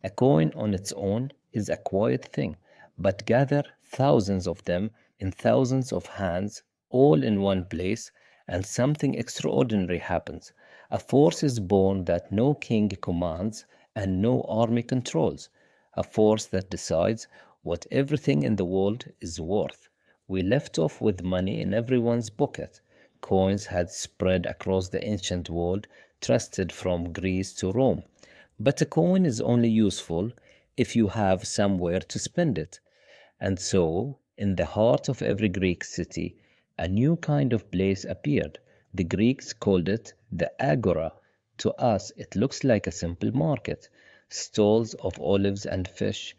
A coin on its own is a quiet thing, but gather thousands of them in thousands of hands, all in one place, and something extraordinary happens. A force is born that no king commands and no army controls, a force that decides what everything in the world is worth. We left off with money in everyone's pocket. Coins had spread across the ancient world, trusted from Greece to Rome. But a coin is only useful if you have somewhere to spend it. And so, in the heart of every Greek city, a new kind of place appeared. The Greeks called it the agora. To us, it looks like a simple market: stalls of olives and fish,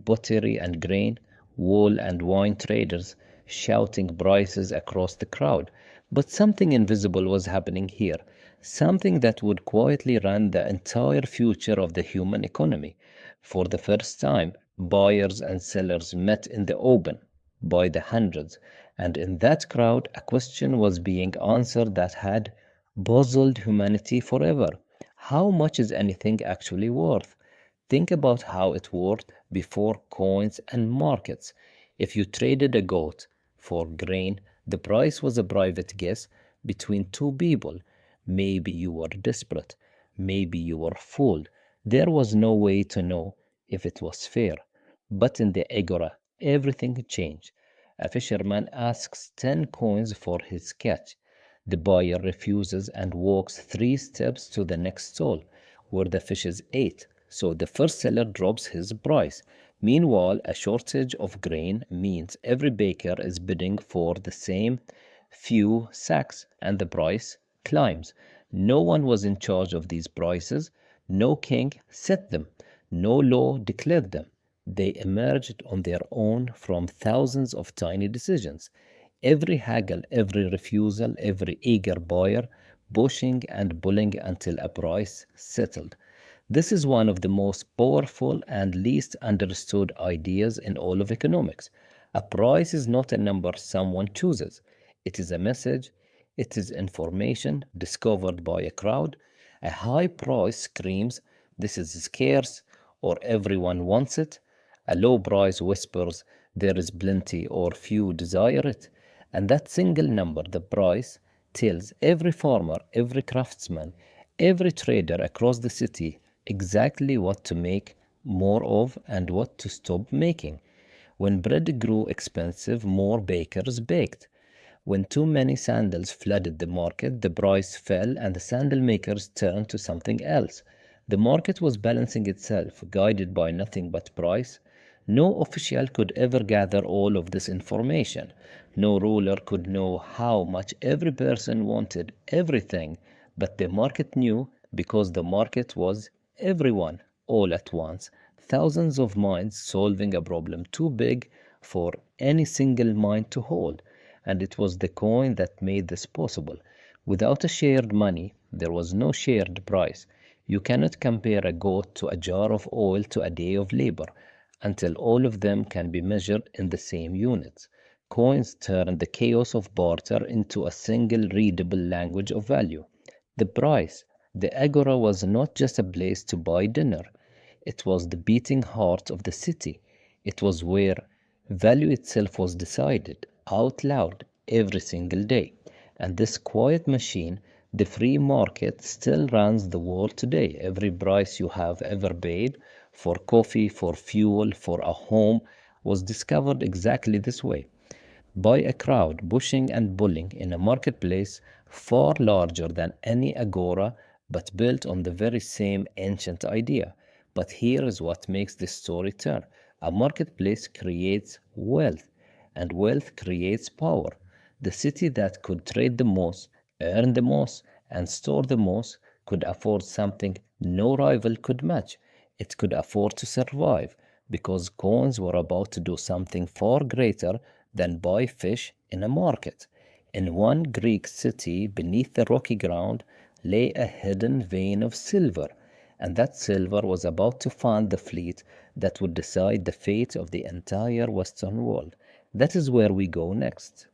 pottery and grain, wool and wine traders shouting prices across the crowd. But something invisible was happening here, something that would quietly run the entire future of the human economy. For the first time, buyers and sellers met in the open, by the hundreds, and in that crowd, a question was being answered that had puzzled humanity forever. How much is anything actually worth? Think about how it worked before coins and markets. If you traded a goat for grain, the price was a private guess between two people. Maybe you were desperate. Maybe you were fooled. There was no way to know if it was fair. But in the agora, everything changed. A fisherman asks 10 coins for his catch. The buyer refuses and walks 3 steps to the next stall, where the fish is 8. So the first seller drops his price. Meanwhile, a shortage of grain means every baker is bidding for the same few sacks, and the price climbs. No one was in charge of these prices. No king set them. No law declared them. They emerged on their own from thousands of tiny decisions. Every haggle, every refusal, every eager buyer pushing and pulling until a price settled. This is one of the most powerful and least understood ideas in all of economics. A price is not a number someone chooses. It is a message. It is information discovered by a crowd. A high price screams, "This is scarce," or "Everyone wants it." A low price whispers, "There is plenty," or "Few desire it." And that single number, the price, tells every farmer, every craftsman, every trader across the city exactly what to make more of and what to stop making. When bread grew expensive, more bakers baked. When too many sandals flooded the market, the price fell and the sandal makers turned to something else. The market was balancing itself, guided by nothing but price. No official could ever gather all of this information. No ruler could know how much every person wanted everything, but the market knew, because the market was everyone, all at once. Thousands of minds solving a problem too big for any single mind to hold. And it was the coin that made this possible. Without a shared money, there was no shared price. You cannot compare a goat to a jar of oil to a day of labor until all of them can be measured in the same units. Coins turn the chaos of barter into a single readable language of value. The price, the agora, was not just a place to buy dinner. It was the beating heart of the city. It was where value itself was decided out loud every single day. And this quiet machine, the free market, still runs the world today. Every price you have ever paid for coffee, for fuel, for a home was discovered exactly this way, by a crowd pushing and pulling in a marketplace far larger than any agora, but built on the very same ancient idea. But here is what makes this story turn: a marketplace creates wealth, and wealth creates power. The city that could trade the most, earn the most, and store the most could afford something no rival could match. It could afford to survive because coins were about to do something far greater than buy fish in a market. In one Greek city, beneath the rocky ground, lay a hidden vein of silver, and that silver was about to fund the fleet that would decide the fate of the entire Western world. That is where we go next.